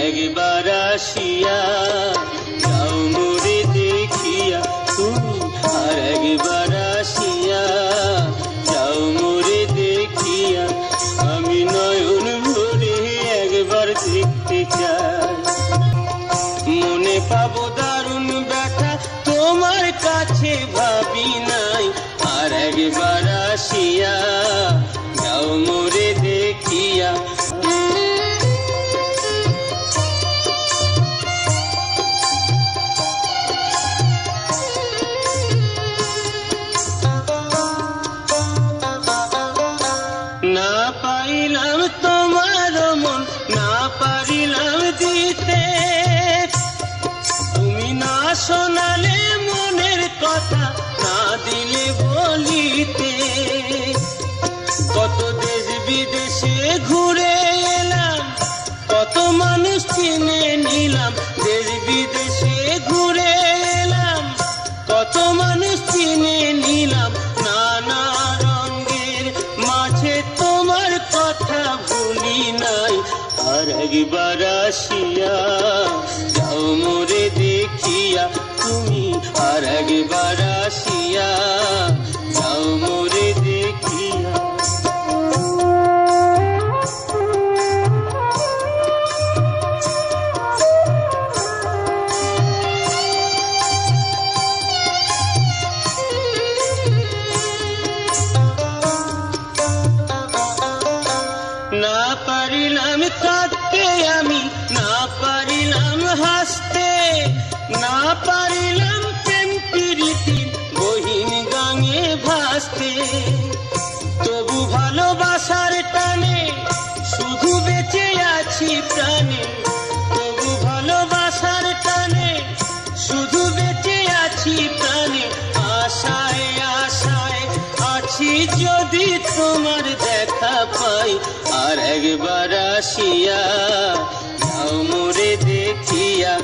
একবার আসিয়া যাও মোরে দেখিয়া তুমি, আর একবার আসিয়া যাও মোরে দেখিয়া, আমি নয়ন ভরে একবার দেখতে চাই। মনে পাবো দারুণ ব্যথা তোমার কাছে ভাবি নাই, আর একবার আসিয়া যাও মোরে দেখিয়া। না পাইলাম তোমার মন, না পারিলাম দিতে, তুমি না শোনালে মনের কথা, না দিলে বলিতে। কত দেশ বিদেশে ঘুরে এলাম, কত মানুষ চিনে নিলাম, দেশ বিদেশে ঘুরে এলাম, কত মানুষ চিনে নিলাম, নানা রঙের মাঝে তোমার কথা ভুলি নাই, আর একবার আসিয়া যাও মোরে দেখিয়া তুমি, আর একবার আসিয়া যাও মোরে দেখিয়া। না পারিলাম কাঁদতে আমি, না পারিলাম হাসতে, না পারিলাম প্রেম প্রীতি গহীন গাঙে ভাসতে, তবু ভালোবাসার টানে শুধু বেঁচে আছি প্রাণে, তবু ভালোবাসার টানে শুধু বেঁচে আছি প্রাণে, আশায় আশায় আছি যদি তোমার দেখা পাই, আর একবার আসিয়া যাও মোরে দেখিয়া।